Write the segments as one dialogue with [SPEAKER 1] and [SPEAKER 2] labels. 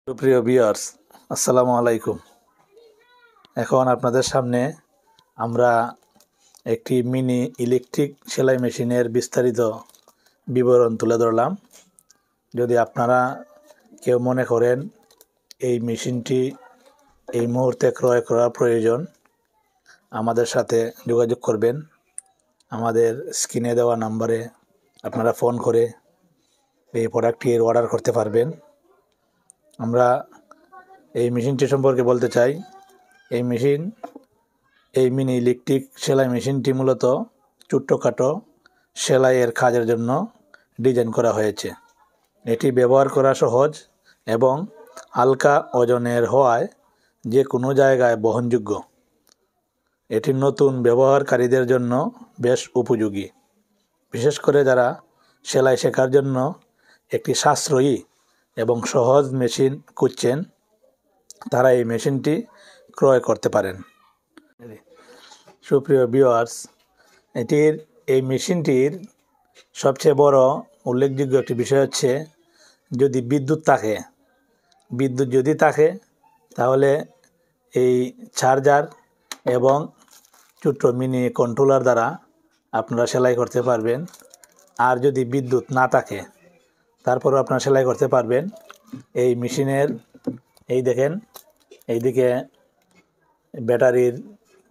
[SPEAKER 1] সুপ্রিয় ভিউয়ার্স, আসসালামু আলাইকুম। এখন আপনাদের সামনে আমরা একটি মিনি ইলেকট্রিক সেলাই মেশিনের বিস্তারিত বিবরণ তুলে ধরলাম। যদি আপনারা কেউ মনে করেন এই মেশিনটি এই মুহূর্তে ক্রয় করা প্রয়োজন, আমাদের সাথে যোগাযোগ করবেন। আমাদের স্ক্রিনে দেওয়া নাম্বারে আপনারা ফোন করে এই প্রোডাক্টটির অর্ডার করতে পারবেন। আমরা এই মেশিনটি সম্পর্কে বলতে চাই। এই মিনি ইলেকট্রিক সেলাই মেশিনটি মূলত ছোট্টখাটো সেলাইয়ের কাজের জন্য ডিজাইন করা হয়েছে। এটি ব্যবহার করা সহজ এবং হালকা ওজনের হওয়ায় যে কোনো জায়গায় বহনযোগ্য। এটি নতুন ব্যবহারকারীদের জন্য বেশ উপযোগী, বিশেষ করে যারা সেলাই শেখার জন্য একটি সাশ্রয়ী এবং সহজ মেশিন খুঁজছেন, তারা এই মেশিনটি ক্রয় করতে পারেন। সুপ্রিয় ভিউয়ার্স, এই মেশিনটির সবচেয়ে বড় উল্লেখযোগ্য একটি বিষয় হচ্ছে যদি বিদ্যুৎ যদি থাকে তাহলে এই চার্জার এবং ছোট্ট মিনি কন্ট্রোলার দ্বারা আপনারা সেলাই করতে পারবেন। আর যদি বিদ্যুৎ না থাকে তারপরও আপনারা সেলাই করতে পারবেন। এই মেশিনের দেখেন, এইদিকে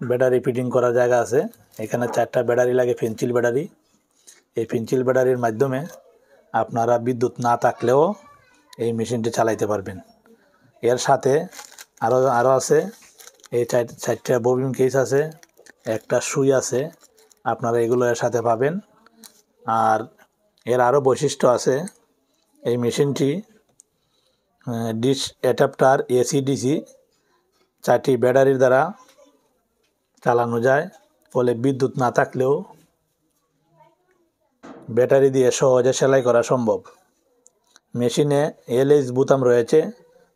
[SPEAKER 1] ব্যাটারি ফিটিং করার জায়গা আছে। এখানে 4টা ব্যাটারি লাগে, পেন্সিল ব্যাটারি। এই পেন্সিল ব্যাটারির মাধ্যমে আপনারা বিদ্যুৎ না থাকলেও এই মেশিনটি চালাইতে পারবেন। এর সাথে আরও আছে, এই 4টা ববিন কেস আছে, একটা সুই আছে, আপনারা এগুলো এর সাথে পাবেন। আর এর আরও বৈশিষ্ট্য আছে। এই মেশিনটি ডিশ অ্যাডাপ্টার AC/DC 4টি ব্যাটারির দ্বারা চালানো যায়, ফলে বিদ্যুৎ না থাকলেও ব্যাটারি দিয়ে সহজে সেলাই করা সম্ভব। মেশিনে LH বোতাম রয়েছে,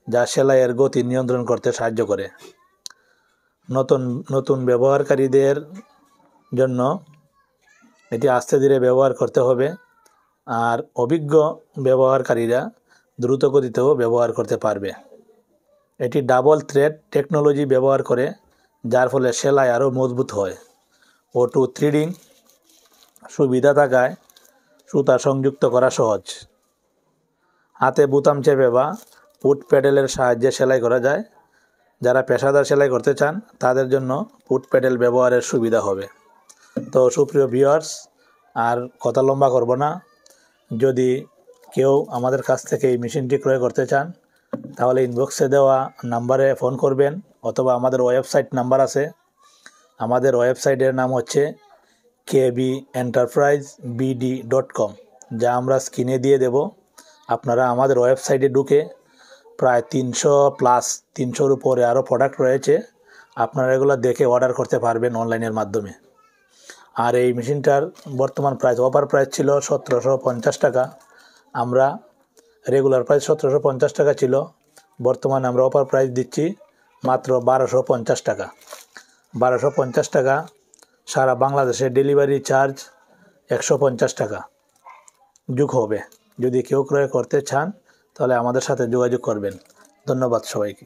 [SPEAKER 1] যা সেলাইয়ের গতি নিয়ন্ত্রণ করতে সাহায্য করে। নতুন ব্যবহারকারীদের জন্য এটি আস্তে ধীরে ব্যবহার করতে হবে, আর অভিজ্ঞ ব্যবহারকারীরা দ্রুত গতিতেও ব্যবহার করতে পারবে। এটি ডাবল থ্রেড টেকনোলজি ব্যবহার করে, যার ফলে সেলাই আরও মজবুত হয়। অটো থ্রেডিং সুবিধা থাকায় সুতা সংযুক্ত করা সহজ। হাতে বোতাম চেপে বা ফুট প্যাডেলের সাহায্যে সেলাই করা যায়। যারা পেশাদার সেলাই করতে চান তাদের জন্য ফুট প্যাডেল ব্যবহারের সুবিধা হবে। তো সুপ্রিয় ভিউয়ার্স, আর কথা লম্বা করব না। যদি কেউ আমাদের কাছ থেকে এই মেশিনটি ক্রয় করতে চান তাহলে ইনবক্সে দেওয়া নাম্বারে ফোন করবেন, অথবা আমাদের ওয়েবসাইট নাম্বার আছে। আমাদের ওয়েবসাইটের নাম হচ্ছে kbenterprisebd.com, যা আমরা স্ক্রিনে দিয়ে দেব। আপনারা আমাদের ওয়েবসাইটে ঢুকে প্রায় 300+, উপরে আরও প্রোডাক্ট রয়েছে, আপনারা এগুলো দেখে অর্ডার করতে পারবেন অনলাইনের মাধ্যমে। আর এই মেশিনটার বর্তমান প্রাইস, অফার প্রাইস ছিল 1750 টাকা। আমরা রেগুলার প্রাইস 1750 টাকা ছিল, বর্তমানে আমরা অফার প্রাইস দিচ্ছি মাত্র 1250 টাকা। 1250 টাকা, সারা বাংলাদেশে ডেলিভারি চার্জ 150 টাকা যোগ হবে। যদি কেউ ক্রয় করতে চান তাহলে আমাদের সাথে যোগাযোগ করবেন। ধন্যবাদ সবাইকে।